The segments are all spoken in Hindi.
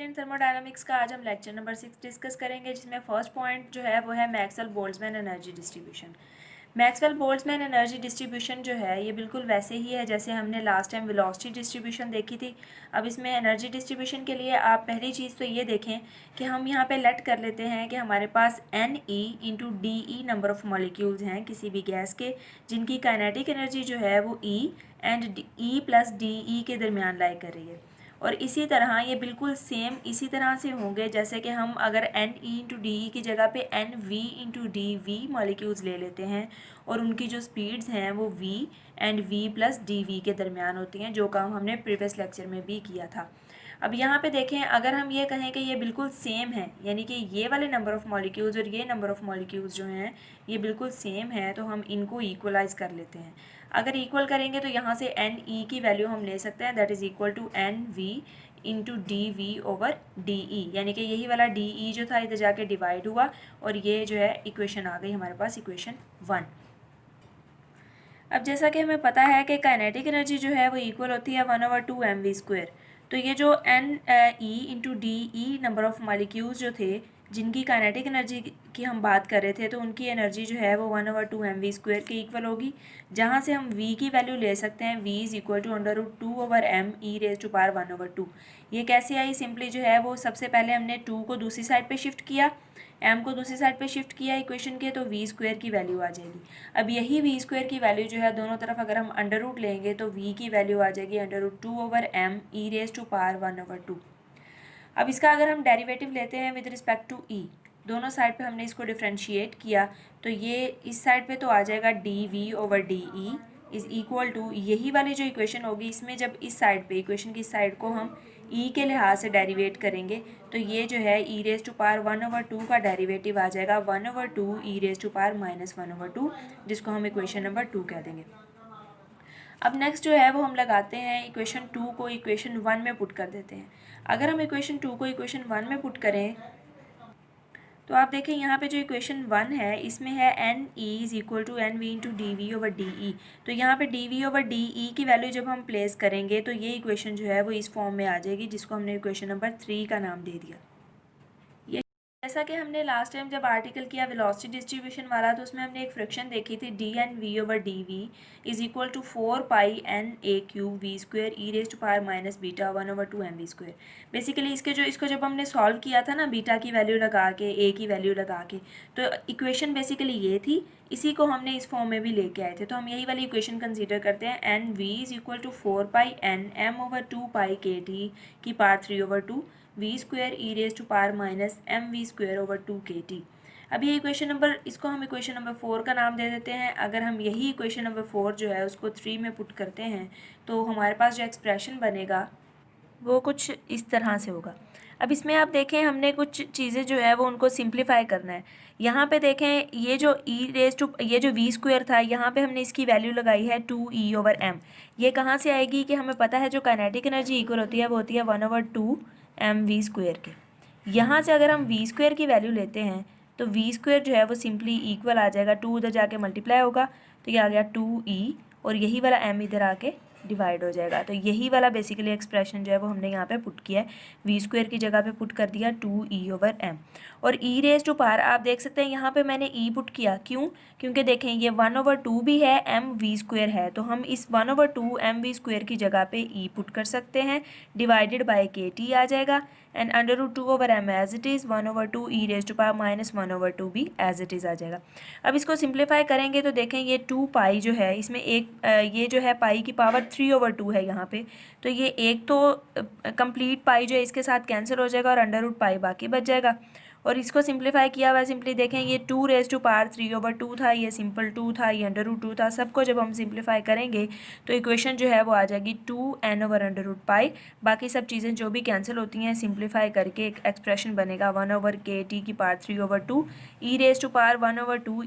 इन थर्मोडायनामिक्स का आज हम लेक्चर नंबर 6 डिस्कस करेंगे, जिसमें फर्स्ट पॉइंट जो है वो है Maxwell Boltzmann energy distribution. Maxwell Boltzmann energy distribution जो है ये बिल्कुल वैसे ही है जैसे हमने लास्ट टाइम वेलोसिटी डिस्ट्रीब्यूशन देखी थी। अब इसमें एनर्जी डिस्ट्रीब्यूशन के लिए आप पहली चीज़ तो ये देखें कि हम यहाँ पे लेट कर लेते हैं कि हमारे पास N E into D E number of molecules हैं किसी भी गैस के, जिनकी काइनेटिक एनर्जी जो है वो E and E plus D E के दरमियान लाई कर रही है। और इसी तरह ये बिल्कुल सेम इसी तरह से होंगे जैसे कि हम अगर N E into D E की जगह पे N V into D V molecules ले लेते हैं और उनकी जो स्पीड्स हैं वो V and V plus D V के दरमियान होती हैं, जो काम हमने प्रीवियस लेक्चर में भी किया था। अब यहाँ पे देखें, अगर हम ये कहें कि ये बिल्कुल सेम है, यानी कि ये वाले नंबर ऑफ़ मॉलिक्यूल्स और ये नंबर ऑफ़ मॉलिक्यूल्स जो हैं ये बिल्कुल सेम है, तो हम इनको इक्वलाइज़ कर लेते हैं। अगर इक्वल करेंगे तो यहाँ से एन ई की वैल्यू हम ले सकते हैं, that is equal to N V into D V over D E, यानी कि यही वाला डी ई जो था इधर जाके डिवाइड हुआ और ये जो है इक्वेशन आ गई हमारे पास, इक्वेशन 1। अब जैसा कि हमें पता है कि काइनेटिक एनर्जी जो है वो इक्वल होती है 1/2 mv²। तो ये जो N E into D E number of molecules जो थे जिनकी काइनेटिक एनर्जी की हम बात कर रहे थे, तो उनकी एनर्जी जो है वो 1/2 mv² के इक्वल होगी, जहाँ से हम v की वैल्यू ले सकते हैं। v is equal to √2/m e⁻1/2। ये कैसे आई? सिंपली जो है वो सबसे पहले हमने 2 को दूसरी साइड पे शिफ्ट किया, m को दूसरी साइड पे शिफ्ट किया इक्वेशन के, तो v² की वैल्यू आ जाएगी। अब यही v² की वैल्यू जो है दोनों तरफ अगर हम अंडर रूट लेंगे तो v की वैल्यू आ जाएगी √2/m e⁻1/2। अब इसका अगर हम डेरिवेटिव लेते हैं विद रिस्पेक्ट टू e, दोनों साइड पे हमने इसको डिफ्रेंशिएट किया, तो ये इस साइड पे तो आ जाएगा dv/de इज़ इक्वल टू यही वाली जो इक्वेशन होगी, इसमें जब इस साइड पे इक्वेशन की साइड को हम e के लिहाज से डेरिवेट करेंगे तो ये जो है e⁻1/2 का डेरिवेटिव आ जाएगा 1/2 e⁻−1/2, जिसको हम इक्वेशन नंबर 2 कह देंगे। अब नेक्स्ट जो है वो हम लगाते हैं इक्वेशन 2 को इक्वेशन 1 में पुट कर देते हैं। अगर हम इक्वेशन 2 को इक्वेशन 1 में पुट करें तो आप देखें यहाँ पे जो इक्वेशन 1 है इसमें है N E is equal to N V into D V over D E. तो यहाँ पे D V over D E की वैल्यू जब हम प्लेस करेंगे तो ये इक्वेशन जो है वो इस फॉर्म में आ जाएगी, जिसको हमने इक्वेशन नंबर 3 का नाम दे दिया। जैसा कि हमने लास्ट टाइम जब आर्टिकल किया वेलोसिटी डिस्ट्रीब्यूशन वाला, तो उसमें हमने एक फ्रिक्शन देखी थी D N V over D V is equal to 4πn⁴ e⁻−β 1/2 mv²। Basically इसको जब हमने सॉल्व किया था ना बीटा की वैल्यू लगा के ए की वैल्यू लगा के, तो इक्वेशन बेसिकली ये थी, इसी को हमने इस फॉर्म में भी लेके आए थे। तो हम यही वाली इक्वेशन कंसीडर करते हैं, N V is equal to 4πn/m/2π/kT की पावर 3/2 v² e⁻−mv²/2 kT। अब ये इक्वेशन नंबर, इसको हम इक्वेशन नंबर 4 का नाम दे देते हैं। अगर हम यही इक्वेशन नंबर 4 जो है उसको 3 में पुट करते हैं तो हमारे पास जो एक्सप्रेशन बनेगा वो कुछ इस तरह से होगा। अब इसमें आप देखें हमने कुछ चीज़ें जो है वो उनको सिंप्लीफाई करना है। यहाँ पे देखें ये जो ये जो v² था, यहाँ पे हमने इसकी वैल्यू लगाई है 2e/m। ये कहाँ से आएगी कि हमें पता है जो काइनेटिक एनर्जी इक्वल होती है वो होती है 1/2 mv² के। यहाँ से अगर हम v² की वैल्यू लेते हैं तो v² जो है वो सिंपली इक्वल आ जाएगा, 2 उधर जाके मल्टीप्लाई होगा तो ये आ गया 2e और यही वाला m इधर आके डिवाइड हो जाएगा। तो यही वाला बेसिकली एक्सप्रेशन जो है वो हमने यहाँ पे पुट किया है, v² की जगह पे पुट कर दिया 2e/m। और e⁻, आप देख सकते हैं यहाँ पे मैंने e पुट किया, क्यों? क्योंकि देखें ये 1/2 भी है, mv² है, तो हम इस 1/2 mv² की जगह पे e पुट कर सकते हैं, डिवाइडेड बाय kt आ जाएगा, and √2/m as it is 1/2 e⁻−1/2 भी एज इट इज़ आ जाएगा। अब इसको सिंप्लीफाई करेंगे तो देखें ये 2π जो है इसमें एक ये जो है पाई की पावर 3/2 है यहाँ पे, तो ये एक तो कंप्लीट पाई जो है इसके साथ कैंसिल हो जाएगा और √π बाकी बच जाएगा। और इसको सिंप्लीफाई किया हुआ सिंपली देखें ये 2⁻³ था, ये सिंपल 2 था, ये √2 था, सबको जब हम सिंप्लीफाई करेंगे तो इक्वेशन जो है वो आ जाएगी 2n/√π। बाकी सब चीज़ें जो भी कैंसिल होती हैं सिंप्लीफाई करके एक एक्सप्रेशन बनेगा 1/kT की पावर 3/2 e⁻1/2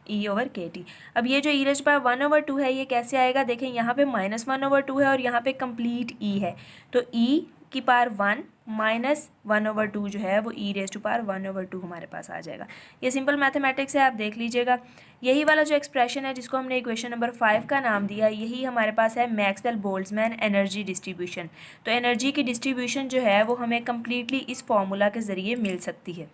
e⁻−e/kT। अब ये जो e⁻1/2 है ये कैसे आएगा? देखें यहाँ पे -1/2 है और यहाँ पे कंप्लीट e है, तो e की पावर 1 माइनस 1/2 जो है वो ई रेज टू पावर 1/2 हमारे पास आ जाएगा। ये सिंपल मैथमेटिक्स है, आप देख लीजिएगा। यही वाला जो एक्सप्रेशन है जिसको हमने इक्वेशन नंबर 5 का नाम दिया, यही हमारे पास है मैक्सवेल बोल्ट्जमैन एनर्जी डिस्ट्रीब्यूशन। तो एनर्जी की डिस्ट्रीब्यूशन जो है वो हमें कम्प्लीटली इस फॉर्मूला के ज़रिए मिल सकती है।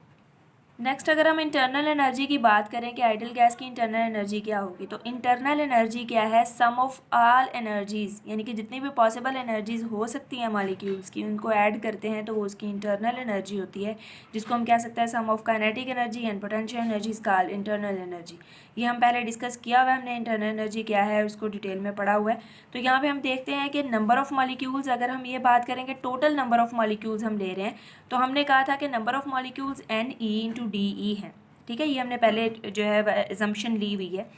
नेक्स्ट अगर हम इंटरनल एनर्जी की बात करें कि आइडियल गैस की इंटरनल एनर्जी क्या होगी, तो इंटरनल एनर्जी क्या है, सम ऑफ ऑल एनर्जीज़, यानी कि जितनी भी पॉसिबल एनर्जीज़ हो सकती हैं मॉलिक्यूल्स की, उनको ऐड करते हैं तो वो उसकी इंटरनल एनर्जी होती है, जिसको हम कह सकते हैं sum of kinetic energy and potential energy is called internal energy. ये हम पहले डिस्कस किया हुआ है, हमने इंटरनल एनर्जी क्या है उसको डिटेल में पढ़ा हुआ है। तो यहाँ पे हम देखते हैं कि नंबर ऑफ़ मॉलिक्यूल्स, अगर हम ये बात करेंगे टोटल नंबर ऑफ़ मॉलिक्यूल्स हम ले रहे हैं, तो हमने कहा था कि नंबर ऑफ़ मॉलिक्यूल्स NE/DE हैं। ठीक है, ये हमने पहले जो है एजम्पशन ली हुई है,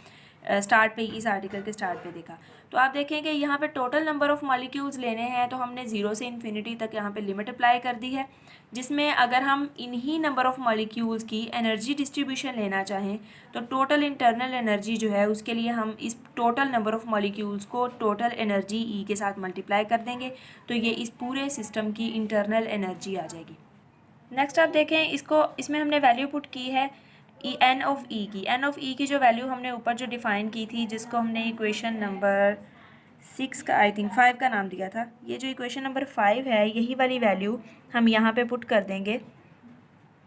स्टार्ट पे, इस आर्टिकल के स्टार्ट पे देखा। तो आप देखें कि यहाँ पे टोटल नंबर ऑफ़ मॉलिक्यूल्स लेने हैं तो हमने 0 से इन्फिनिटी तक यहाँ पे लिमिट अप्लाई कर दी है, जिसमें अगर हम इन्हीं नंबर ऑफ़ मॉलिक्यूल्स की एनर्जी डिस्ट्रीब्यूशन लेना चाहें तो टोटल इंटरनल एनर्जी जो है उसके लिए हम इस टोटल नंबर ऑफ़ मॉलिक्यूल्स को टोटल एनर्जी E के साथ मल्टीप्लाई कर देंगे, तो ये इस पूरे सिस्टम की इंटरनल एनर्जी आ जाएगी। नेक्स्ट आप देखें, इसमें हमने वैल्यू पुट की है एन ऑफ ई की जो वैल्यू हमने ऊपर जो डिफ़ाइन की थी, जिसको हमने इक्वेशन नंबर 6 का, आई थिंक 5 का नाम दिया था, ये जो इक्वेशन नंबर 5 है यही वाली वैल्यू हम यहाँ पे पुट कर देंगे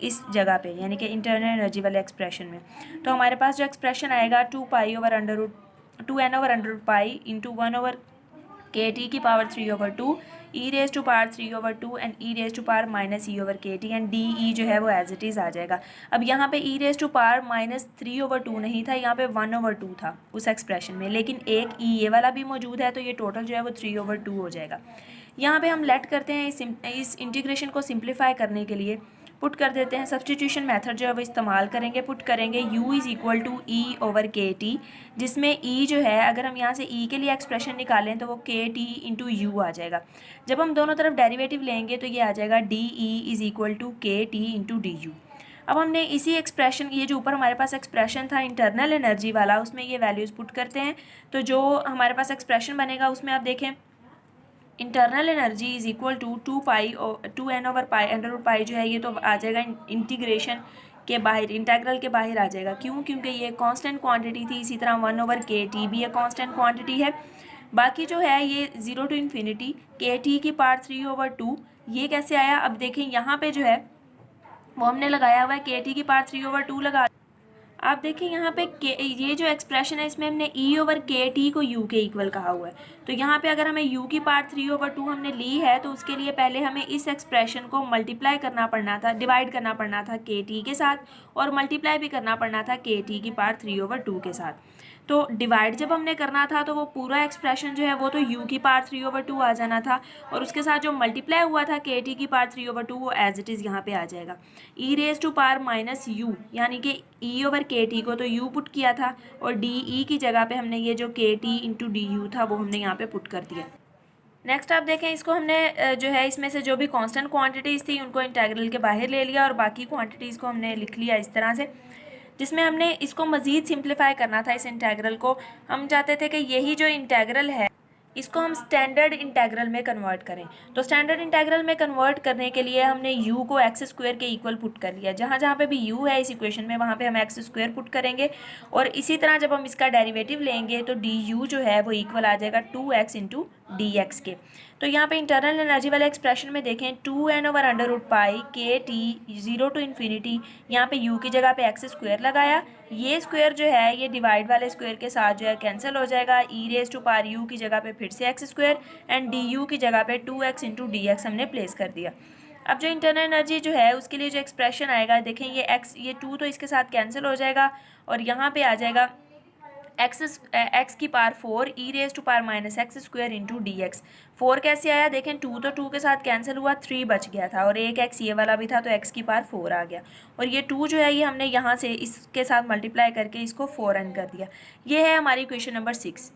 इस जगह पे, यानी कि इंटरनल एनर्जी वाले एक्सप्रेशन में। तो हमारे पास जो एक्सप्रेशन आएगा 2n/√π इंटू 1/kT की power 3/2 e raise to power 3/2 and e raise to power minus e/kT and D जो है वो एज इट इज़ आ जाएगा। अब यहाँ पे e raise to power minus 3/2 नहीं था, यहाँ पे 1/2 था उस एक्सप्रेशन में, लेकिन एक e ये वाला भी मौजूद है, तो ये टोटल जो है वो 3/2 हो जाएगा। यहाँ पे हम लेट करते हैं इस इंटीग्रेशन को सिंप्लीफाई करने के लिए पुट कर देते हैं, सब्सटीट्यूशन मेथड जो है वो इस्तेमाल करेंगे, पुट करेंगे u = e/kt, जिसमें e जो है अगर हम यहाँ से e के लिए एक्सप्रेशन निकालें तो वो kt/u आ जाएगा। जब हम दोनों तरफ डेरिवेटिव लेंगे तो ये आ जाएगा de = kt/du। अब हमने इसी एक्सप्रेशन, ये जो ऊपर हमारे पास एक्सप्रेशन था इंटरनल एनर्जी वाला, उसमें ये वैल्यूज़ पुट करते हैं, तो जो हमारे पास एक्सप्रेशन बनेगा उसमें आप देखें internal energy is equal to 2n/π जो है ये तो आ जाएगा इंटीग्रेशन के बाहर, इंटेग्रल के बाहर आ जाएगा। क्यों? क्योंकि ये कांस्टेंट क्वांटिटी थी, इसी तरह 1/kT भी एक कांस्टेंट क्वांटिटी है। बाकी जो है ये 0 टू इन्फिनिटी kT की पावर 3/2, ये कैसे आया? अब देखें यहाँ पे जो है वो हमने लगाया हुआ है kT की पावर 3/2 लगा। आप देखें यहाँ पे ये जो एक्सप्रेशन है इसमें हमने e/kT को u के इक्वल कहा हुआ है, तो यहाँ पे अगर हमें u की पावर 3/2 हमने ली है तो उसके लिए पहले हमें इस एक्सप्रेशन को मल्टीप्लाई करना पड़ना था, डिवाइड करना पड़ना था kT के साथ, और मल्टीप्लाई भी करना पड़ना था kT की पावर 3/2 के साथ। तो डिवाइड जब हमने करना था तो वो पूरा एक्सप्रेशन जो है वो तो u की पावर 3/2 आ जाना था, और उसके साथ जो मल्टीप्लाई हुआ था kT की पावर 3/2 वो एज इट इज़ यहाँ पे आ जाएगा। e raise to power minus u, यानी कि e/kT को तो u पुट किया था, और de की जगह पे हमने ये जो kt/du था वो हमने यहाँ पे पुट कर दिया। नेक्स्ट आप देखें, इसको हमने जो है इसमें से जो भी कांस्टेंट क्वांटिटीज़ थी उनको इंटेग्रल के बाहर ले लिया, और बाकी क्वांटिटीज़ को हमने लिख लिया इस तरह से, जिसमें हमने इसको मज़ीद सिंप्लीफाई करना था। इस इंटेग्रल को हम चाहते थे कि यही जो इंटेग्रल है इसको हम स्टैंडर्ड इंटेग्रल में कन्वर्ट करें। तो स्टैंडर्ड इंटेग्रल में कन्वर्ट करने के लिए हमने u को x² के इक्वल पुट कर लिया। जहाँ जहाँ पे भी u है इस इक्वेशन में वहाँ पे हम x² पुट करेंगे, और इसी तरह जब हम इसका डेरिवेटिव लेंगे तो du जो है वो इक्वल आ जाएगा 2x × dx के। तो यहाँ पे इंटरनल एनर्जी वाले एक्सप्रेशन में देखें 2n/√π kT 0 टू इन्फिनिटी, यहाँ पे u की जगह पे x² लगाया, ये स्क्वायर जो है ये डिवाइड वाले स्क्वायर के साथ जो है कैंसिल हो जाएगा, e raise to power u की जगह पे फिर से x² एंड du की जगह पे 2x × dx हमने प्लेस कर दिया। अब जो इंटरनल एनर्जी जो है उसके लिए जो एक्सप्रेशन आएगा, देखें ये 2 तो इसके साथ कैंसिल हो जाएगा, और यहाँ पे आ जाएगा x की power 4 e raise to power minus x² × dx। 4 कैसे आया? देखें 2 तो 2 के साथ कैंसिल हुआ, 3 बच गया था, और एक x ये वाला भी था तो x की पावर 4 आ गया, और ये 2 जो है ये हमने यहाँ से इसके साथ मल्टीप्लाई करके इसको 4n कर दिया। ये है हमारी इक्वेशन नंबर 6।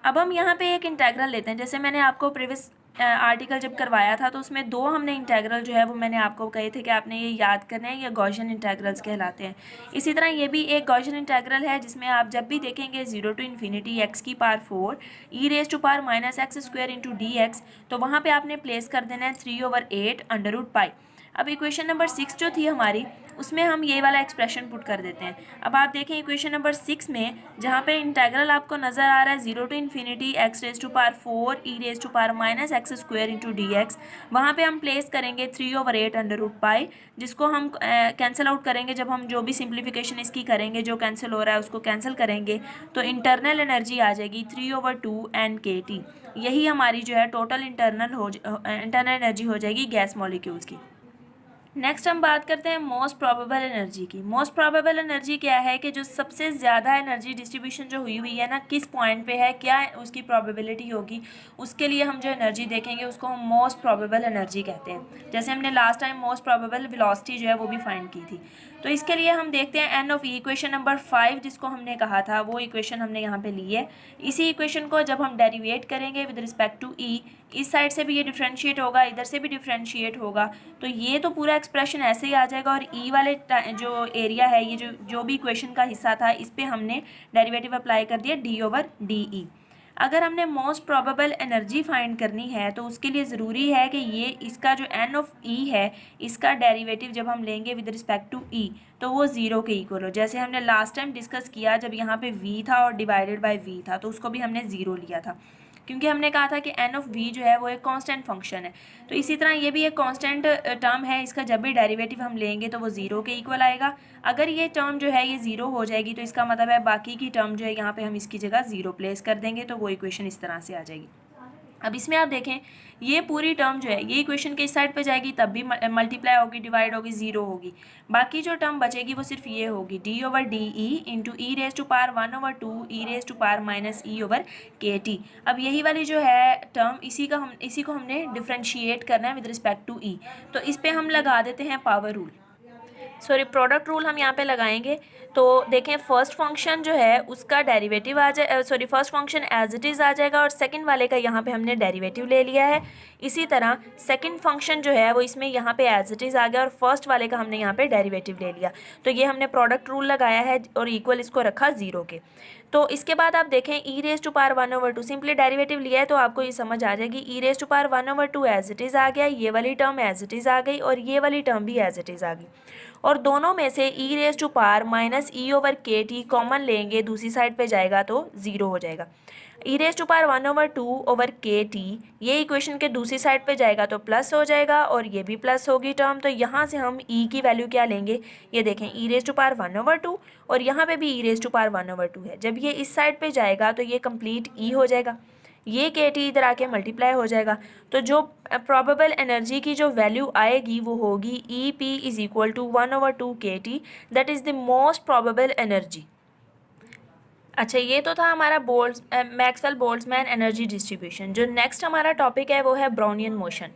अब हम यहाँ पे एक इंटेग्रल लेते हैं, जैसे मैंने आपको प्रीवियस आर्टिकल जब करवाया था तो उसमें 2 हमने इंटेग्रल जो है वो मैंने आपको कहे थे कि आपने ये याद करना है, ये गॉसियन इंटेग्रल्स कहलाते हैं। इसी तरह ये भी एक गॉसियन इंटेग्रल है जिसमें आप जब भी देखेंगे 0 to infinity x की power 4 e raise to power minus X square into D X, तो वहाँ पे आपने प्लेस कर देना है 3/8 अंडर रूट पाई। अब इक्वेशन नंबर 6 जो थी हमारी, उसमें हम ये वाला एक्सप्रेशन पुट कर देते हैं। अब आप देखें इक्वेशन नंबर 6 में जहाँ पे इंटेग्रल आपको नज़र आ रहा है 0 to infinity x raise to power 4 e raise to power minus X square into D X, वहाँ पर हम प्लेस करेंगे 3/8 अंडर रूट पाई, जिसको हम कैंसिल आउट करेंगे। जब हम जो भी सिंप्लीफिकेशन इसकी करेंगे, जो कैंसिल हो रहा है उसको कैंसिल करेंगे, तो इंटरनल एनर्जी आ जाएगी 3/2 NKT। यही हमारी जो है टोटल इंटरनल एनर्जी हो जाएगी गैस मॉलिक्यूल्स की। नेक्स्ट हम बात करते हैं मोस्ट प्रोबेबल एनर्जी की। मोस्ट प्रोबेबल एनर्जी क्या है कि जो सबसे ज़्यादा एनर्जी डिस्ट्रीब्यूशन जो हुई हुई है ना, किस पॉइंट पे है, क्या उसकी प्रोबेबिलिटी होगी, उसके लिए हम जो एनर्जी देखेंगे उसको हम मोस्ट प्रोबेबल एनर्जी कहते हैं। जैसे हमने last time most probable velocity जो है वो भी फाइंड की थी। तो इसके लिए हम देखते हैं N of E, equation number 5 जिसको हमने कहा था वो इक्वेशन हमने यहाँ पे ली है। इसी इक्वेशन को जब हम डेरिवेट करेंगे विद रिस्पेक्ट टू ई, इस साइड से भी ये डिफ्रेंशिएट होगा, इधर से भी डिफ्रेंशिएट होगा, तो ये तो पूरा एक्सप्रेशन ऐसे ही आ जाएगा। और ई वाले जो एरिया है, ये जो भी इक्वेशन का हिस्सा था, इस पर हमने डेरिवेटिव अप्लाई कर दिया d/dE। अगर हमने मोस्ट प्रोबेबल एनर्जी फाइंड करनी है तो उसके लिए ज़रूरी है कि ये इसका जो एन ऑफ ई है, इसका डेरिवेटिव जब हम लेंगे विद रिस्पेक्ट टू ई तो वो 0 के इक्वल हो। जैसे हमने लास्ट टाइम डिस्कस किया, जब यहाँ पे v था और डिवाइडेड बाय v था, तो उसको भी हमने 0 लिया था, क्योंकि हमने कहा था कि एन ऑफ v जो है वो एक कांस्टेंट फंक्शन है। तो इसी तरह ये भी एक कांस्टेंट टर्म है, इसका जब भी डेरिवेटिव हम लेंगे तो वो 0 के इक्वल आएगा। अगर ये टर्म जो है ये 0 हो जाएगी तो इसका मतलब है बाकी की टर्म जो है यहाँ पे हम इसकी जगह 0 प्लेस कर देंगे, तो वो इक्वेशन इस तरह से आ जाएगी। अब इसमें आप देखें ये पूरी टर्म जो है ये इक्वेशन के इस साइड पे जाएगी, तब भी मल्टीप्लाई होगी, डिवाइड होगी, 0 होगी। बाकी जो टर्म बचेगी वो सिर्फ ये होगी d/dE into E raise to power 1/2 E raise to power minus E/KT। अब यही वाली जो है टर्म, इसी को हमने डिफ्रेंशिएट करना है विद रिस्पेक्ट टू ई, तो इस पर हम लगा देते हैं power rule, sorry product rule हम यहाँ पे लगाएंगे। तो देखें फर्स्ट फंक्शन जो है उसका डेरिवेटिव आ जाए, sorry first function as it is आ जाएगा और सेकंड वाले का यहाँ पे हमने डेरिवेटिव ले लिया है। इसी तरह सेकंड फंक्शन जो है वो इसमें यहाँ पे एज इट इज़ आ गया और फर्स्ट वाले का हमने यहाँ पे डेरिवेटिव ले लिया। तो ये हमने प्रोडक्ट रूल लगाया है और इक्वल इसको रखा 0 के। तो इसके बाद आप देखें e raise to power 1/2, simply derivative लिया है तो आपको ये समझ आ जाएगी। E raise to power 1/2 as it is आ गया, ये वाली टर्म एज इट इज़ आ गई और ये वाली टर्म भी एज इट इज़ आ गई। और दोनों में से e raise to power minus E/KT common लेंगे, दूसरी साइड पे जाएगा तो 0 हो जाएगा। ई रेज टू पावर 1/2/KT ये इक्वेशन के दूसरी साइड पे जाएगा तो प्लस हो जाएगा और ये भी प्लस होगी टर्म। तो यहाँ से हम ई की वैल्यू क्या लेंगे, ये देखें ई रेज टू पावर 1/2 और यहाँ पे भी ई रेज टू पावर 1/2 है। जब ये इस साइड पे जाएगा तो ये कंप्लीट ई हो जाएगा, ये KT इधर आके मल्टीप्लाई हो जाएगा। तो जो प्रोबेबल एनर्जी की जो वैल्यू आएगी वो होगी EP is equal to 1/2 KT, that is the most probable energy. अच्छा, ये तो था हमारा मैक्सवेल बोल्ट्जमैन एनर्जी डिस्ट्रीब्यूशन। जो नेक्स्ट हमारा टॉपिक है वो है ब्राउनियन मोशन।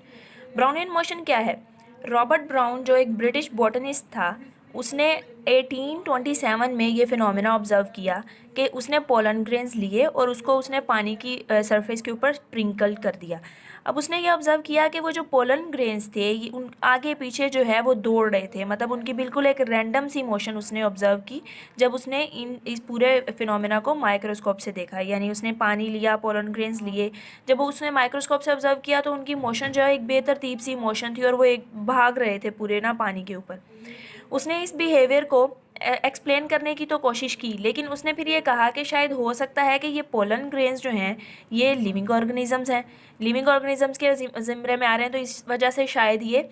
ब्राउनियन मोशन क्या है? रॉबर्ट ब्राउन जो एक ब्रिटिश बॉटनिस्ट था, उसने 1827 में ये फिनोमेना ऑब्जर्व किया कि उसने पोलन ग्रेन्स लिए और उसको उसने पानी की सरफेस के ऊपर स्प्रिंकल कर दिया। अब उसने ये ऑब्ज़र्व किया कि वो जो पोलन ग्रेन्स थे ये उन आगे पीछे जो है वो दौड़ रहे थे, मतलब उनकी बिल्कुल एक रैंडम सी मोशन उसने ऑब्ज़र्व की जब उसने इस पूरे फिनोमेना को माइक्रोस्कोप से देखा। यानी उसने पानी लिया, पोलन ग्रेन्स लिए, जब उसने माइक्रोस्कोप से ऑब्ज़र्व किया तो उनकी मोशन जो है एक बेतरतीब सी मोशन थी और वो एक भाग रहे थे पूरे ना पानी के ऊपर। उसने इस बिहेवियर को एक्सप्लेन करने की तो कोशिश की, लेकिन उसने फिर ये कहा कि शायद हो सकता है कि ये पोलन ग्रेन्स जो हैं ये लिविंग ऑर्गेनिजम्स हैं, लिविंग ऑर्गेनिजम्स के ज़िम्रे में आ रहे हैं, तो इस वजह से शायद ये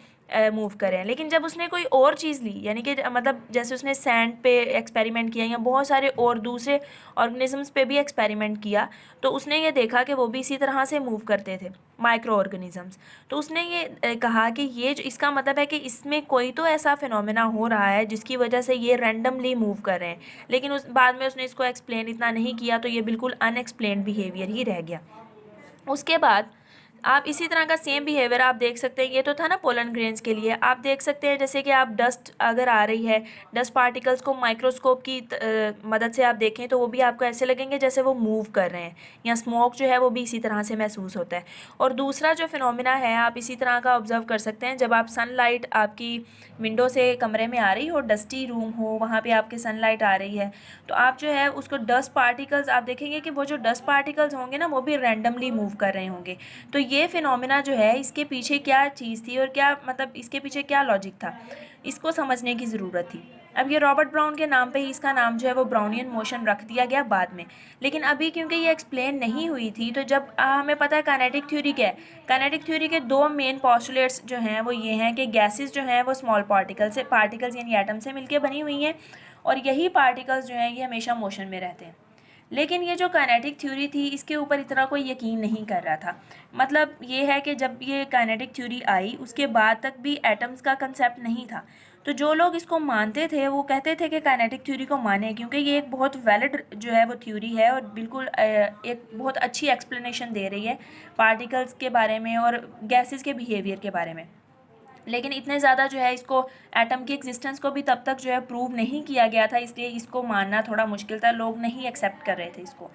मूव करें। लेकिन जब उसने कोई और चीज़ ली, यानी कि मतलब जैसे उसने सैंड पे एक्सपेरिमेंट किया या बहुत सारे और दूसरे ऑर्गेनिजम्स पे भी एक्सपेरिमेंट किया, तो उसने ये देखा कि वो भी इसी तरह से मूव करते थे, माइक्रो ऑर्गेनिजम्स। तो उसने ये कहा कि ये इसका मतलब है कि इसमें कोई तो ऐसा फिनोमेना हो रहा है जिसकी वजह से ये रैंडमली मूव कर रहे हैं। लेकिन बाद में उसने इसको एक्सप्लेन इतना नहीं किया, तो ये बिल्कुल अनएक्सप्लेन्ड बिहेवियर ही रह गया। उसके बाद आप इसी तरह का सेम बिहेवियर आप देख सकते हैं, ये तो था ना पोलन ग्रेन्स के लिए। आप देख सकते हैं जैसे कि आप डस्ट अगर आ रही है, डस्ट पार्टिकल्स को माइक्रोस्कोप की मदद से आप देखें तो वो भी आपको ऐसे लगेंगे जैसे वो मूव कर रहे हैं, या स्मोक जो है वो भी इसी तरह से महसूस होता है। और दूसरा जो फिनोमिना है आप इसी तरह का ऑब्जर्व कर सकते हैं, जब आप सनलाइट आपकी विंडो से कमरे में आ रही हो, डस्टी रूम हो, वहाँ पर आपकी सनलाइट आ रही है, तो आप जो है उसको डस्ट पार्टिकल्स आप देखेंगे कि वो जो डस्ट पार्टिकल्स होंगे ना वो भी रैंडमली मूव कर रहे होंगे। तो ये फिनोमिना जो है इसके पीछे क्या चीज़ थी और क्या मतलब इसके पीछे क्या लॉजिक था, इसको समझने की ज़रूरत थी। अब ये रॉबर्ट ब्राउन के नाम पे ही इसका नाम जो है वो ब्राउनियन मोशन रख दिया गया बाद में, लेकिन अभी क्योंकि ये एक्सप्लेन नहीं हुई थी तो जब हमें पता है काइनेटिक थ्योरी क्या है। काइनेटिक थ्योरी के दो मेन पोस्टुलेट्स जो हैं वो ये हैं कि गैसेस जो हैं वो स्मॉल पार्टिकल्स यानी एटम से मिलकर बनी हुई हैं, और यही पार्टिकल्स जो हैं ये हमेशा मोशन में रहते हैं। लेकिन ये जो काइनेटिक थ्योरी थी इसके ऊपर इतना कोई यकीन नहीं कर रहा था। मतलब ये है कि जब ये काइनेटिक थ्योरी आई उसके बाद तक भी एटम्स का कंसेप्ट नहीं था। तो जो लोग इसको मानते थे वो कहते थे कि काइनेटिक थ्योरी को माने, क्योंकि ये एक बहुत वैलिड जो है वो थ्योरी है और बिल्कुल एक बहुत अच्छी एक्सप्लेनेशन दे रही है पार्टिकल्स के बारे में और गैसेस के बिहेवियर के बारे में। लेकिन इतने ज़्यादा जो है इसको एटम की एग्जिस्टेंस को भी तब तक जो है प्रूव नहीं किया गया था, इसलिए इसको मानना थोड़ा मुश्किल था, लोग नहीं एक्सेप्ट कर रहे थे इसको।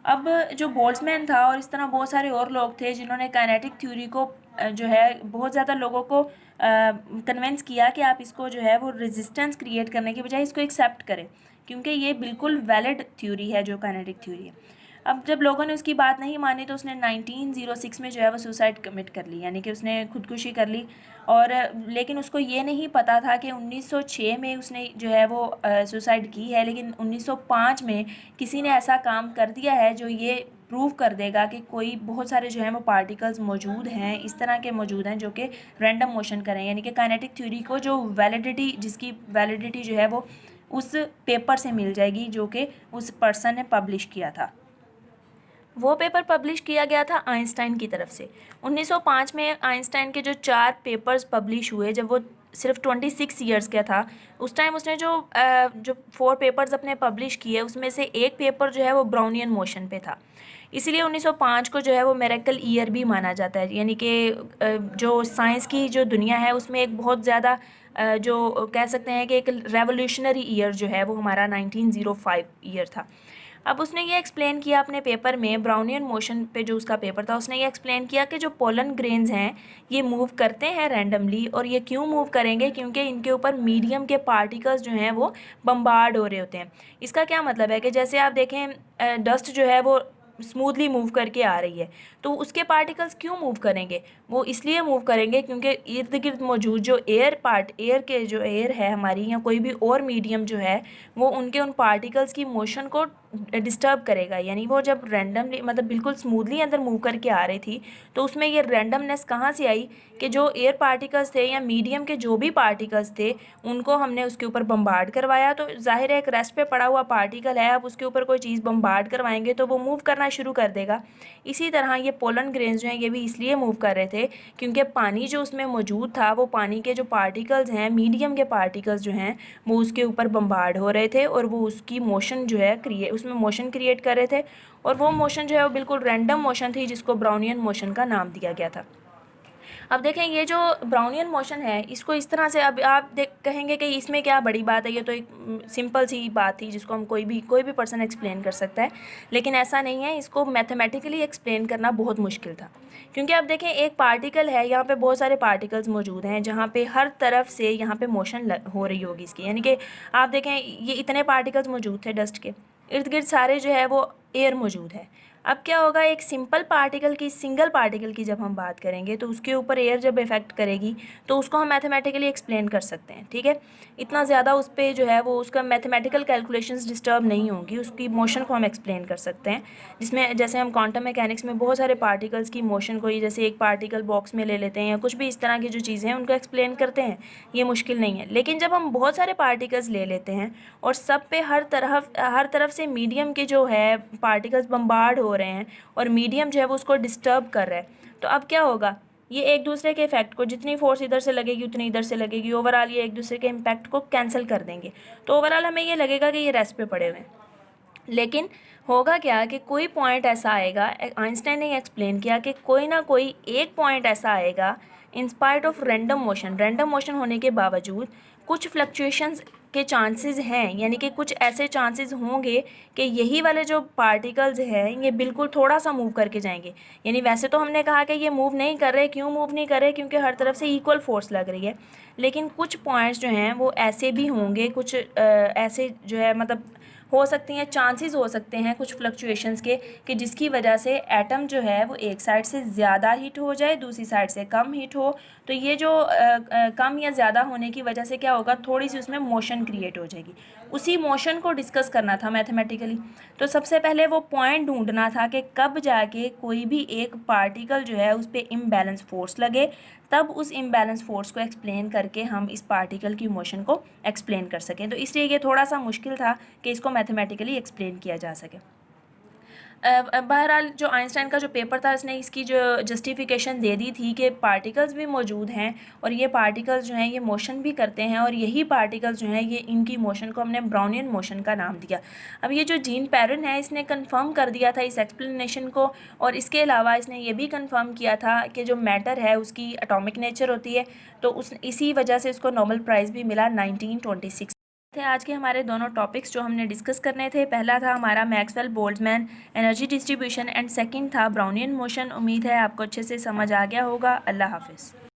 अब जो बोल्ट्जमैन था और इस तरह बहुत सारे और लोग थे जिन्होंने काइनेटिक थ्योरी को जो है बहुत ज़्यादा लोगों को कन्विंस किया कि आप इसको जो है वो रेजिस्टेंस क्रिएट करने के बजाय इसको एक्सेप्ट करें, क्योंकि ये बिल्कुल वैलिड थ्योरी है जो काइनेटिक थ्योरी है। अब जब लोगों ने उसकी बात नहीं मानी तो उसने 1906 में जो है वो सुसाइड कमिट कर ली, यानी कि उसने खुदकुशी कर ली। और लेकिन उसको ये नहीं पता था कि 1906 में उसने जो है वो सुसाइड की है, लेकिन 1905 में किसी ने ऐसा काम कर दिया है जो ये प्रूव कर देगा कि कोई बहुत सारे जो हैं वो पार्टिकल्स मौजूद हैं, इस तरह के मौजूद हैं जो कि रैंडम मोशन करें, यानी कि काइनेटिक थ्योरी को जो वैलिडिटी जिसकी वैलिडिटी जो है वो उस पेपर से मिल जाएगी जो कि उस पर्सन ने पब्लिश किया था। वो पेपर पब्लिश किया गया था आइंस्टाइन की तरफ से। 1905 में आइंस्टाइन के जो 4 पेपर्स पब्लिश हुए, जब वो सिर्फ 26 ईयर्स का था, उस टाइम उसने जो 4 पेपर्स अपने पब्लिश किए उसमें से एक पेपर जो है वो ब्राउनियन मोशन पे था। इसीलिए 1905 को जो है वो मिरेकल ईयर भी माना जाता है, यानी कि जो साइंस की जो दुनिया है उसमें एक बहुत ज़्यादा जो कह सकते हैं कि एक रेवोल्यूशनरी ईयर जो है वो हमारा 1905 ईयर था। अब उसने ये एक्सप्लेन किया अपने पेपर में, ब्राउनियन मोशन पे जो उसका पेपर था, उसने ये एक्सप्लेन किया कि जो पोलन ग्रेन्स हैं ये मूव करते हैं रैंडमली, और ये क्यों मूव करेंगे, क्योंकि इनके ऊपर मीडियम के पार्टिकल्स जो हैं वो बम्बार्ड हो रहे होते हैं। इसका क्या मतलब है कि जैसे आप देखें डस्ट जो है वो स्मूथली मूव करके आ रही है, तो उसके पार्टिकल्स क्यों मूव करेंगे, वो इसलिए मूव करेंगे क्योंकि इर्द गिर्द मौजूद जो एयर है हमारी, या कोई भी और मीडियम जो है वो उनके उन पार्टिकल्स की मोशन को डिस्टर्ब करेगा। यानी वो जब रैंडमली मतलब बिल्कुल स्मूथली अंदर मूव करके आ रही थी तो उसमें ये रैंडमनेस कहाँ से आई कि जो एयर पार्टिकल्स थे या मीडियम के जो भी पार्टिकल्स थे उनको हमने उसके ऊपर बम्बार्ड करवाया, तो जाहिर है एक रेस्ट पे पड़ा हुआ पार्टिकल है, अब उसके ऊपर कोई चीज़ बम्बार्ड करवाएंगे तो वो मूव करना शुरू कर देगा। इसी तरह ये पोलन ग्रेन्स जो हैं ये भी इसलिए मूव कर रहे थे क्योंकि पानी जो उसमें मौजूद था, वो पानी के जो पार्टिकल्स हैं, मीडियम के पार्टिकल्स जो हैं वो उसके ऊपर बम्बार्ड हो रहे थे और वो उसकी मोशन जो है उसमें मोशन क्रिएट कर रहे थे, और वो मोशन जो है वो बिल्कुल रैंडम मोशन थी जिसको ब्राउनियन मोशन का नाम दिया गया था। अब देखें ये जो ब्राउनियन मोशन है इसको इस तरह से, अब आप कहेंगे कि इसमें क्या बड़ी बात है, ये तो एक सिंपल सी बात थी जिसको हम कोई भी पर्सन एक्सप्लेन कर सकता है, लेकिन ऐसा नहीं है, इसको मैथमेटिकली एक्सप्लेन करना बहुत मुश्किल था। क्योंकि आप देखें एक पार्टिकल है, यहाँ पे बहुत सारे पार्टिकल्स मौजूद हैं जहाँ पे हर तरफ से यहाँ पे मोशन हो रही होगी इसकी, यानी कि आप देखें ये इतने पार्टिकल्स मौजूद थे डस्ट के इर्द गिर्द, सारे जो है वो एयर मौजूद है। अब क्या होगा, एक सिंगल पार्टिकल की जब हम बात करेंगे तो उसके ऊपर एयर जब इफेक्ट करेगी तो उसको हम मैथमेटिकली एक्सप्लेन कर सकते हैं, ठीक है। इतना ज़्यादा उस पर जो है वो उसका मैथमेटिकल कैलकुलेशंस डिस्टर्ब नहीं होंगी, उसकी मोशन को हम एक्सप्लेन कर सकते हैं, जिसमें जैसे हम क्वांटम मैकेनिक्स में बहुत सारे पार्टिकल्स की मोशन को ही जैसे एक पार्टिकल बॉक्स में ले लेते हैं या कुछ भी इस तरह की जो चीज़ें हैं उनको एक्सप्लेन करते हैं, ये मुश्किल नहीं है। लेकिन जब हम बहुत सारे पार्टिकल्स ले लेते हैं और सब पे हर तरफ से मीडियम के जो है पार्टिकल्स बम्बार्ड हो रहे हैं और मीडियम जो है वो उसको डिस्टर्ब कर रहा है, तो अब क्या होगा, ये एक दूसरे के इफेक्ट को, जितनी फोर्स इधर से लगेगी उतनी इधर से लगेगी, ओवरऑल ये एक दूसरे के इम्पैक्ट को कैंसिल कर देंगे, तो ओवरऑल हमें ये लगेगा कि ये रेस्ट पे पड़े हुए हैं। लेकिन होगा क्या कि कोई पॉइंट ऐसा आएगा, आइंस्टाइन ने एक्सप्लेन किया कि कोई ना कोई एक पॉइंट ऐसा आएगा in spite of random motion होने के बावजूद कुछ फ्लक्चुएशंस के चांसेस हैं, यानी कि कुछ ऐसे चांसेस होंगे कि यही वाले जो पार्टिकल्स हैं ये बिल्कुल थोड़ा सा मूव करके जाएंगे। यानी वैसे तो हमने कहा कि ये मूव नहीं कर रहे, क्यों मूव नहीं कर रहे, क्योंकि हर तरफ से इक्वल फोर्स लग रही है। लेकिन कुछ पॉइंट्स जो हैं वो ऐसे भी होंगे, कुछ ऐसे जो है मतलब हो सकती हैं, चांसेस हो सकते हैं कुछ फ्लक्चुएशंस के कि जिसकी वजह से एटम जो है वो एक साइड से ज़्यादा हीट हो जाए, दूसरी साइड से कम हीट हो। तो ये जो कम या ज़्यादा होने की वजह से क्या होगा, थोड़ी सी उसमें मोशन क्रिएट हो जाएगी। उसी मोशन को डिस्कस करना था मैथमेटिकली। तो सबसे पहले वो पॉइंट ढूंढना था कि कब जाके कोई भी एक पार्टिकल जो है उस पर इम्बैलेंस फोर्स लगे, तब उस इम्बैलेंस फोर्स को एक्सप्लेन करके हम इस पार्टिकल की मोशन को एक्सप्लेन कर सकें। तो इसलिए ये थोड़ा सा मुश्किल था कि इसको मैथमेटिकली एक्सप्लेन किया जा सके। बहरहाल जो आइंस्टाइन का जो पेपर था इसने इसकी जो जस्टिफिकेशन दे दी थी कि पार्टिकल्स भी मौजूद हैं और ये पार्टिकल्स जो हैं ये मोशन भी करते हैं, और यही पार्टिकल्स जो हैं ये इनकी मोशन को हमने ब्राउनियन मोशन का नाम दिया। अब ये जो जीन पैरन है इसने कंफर्म कर दिया था इस एक्सप्लेनेशन को, और इसके अलावा इसने ये भी कंफर्म किया था कि जो मैटर है उसकी एटॉमिक नेचर होती है, तो उस इसी वजह से उसको नोबेल प्राइज़ भी मिला 1926 थे। आज के हमारे दोनों टॉपिक्स जो हमने डिस्कस करने थे, पहला था हमारा Maxwell Boltzmann energy distribution and second था ब्राउनियन मोशन। उम्मीद है आपको अच्छे से समझ आ गया होगा। अल्लाह हाफिज़।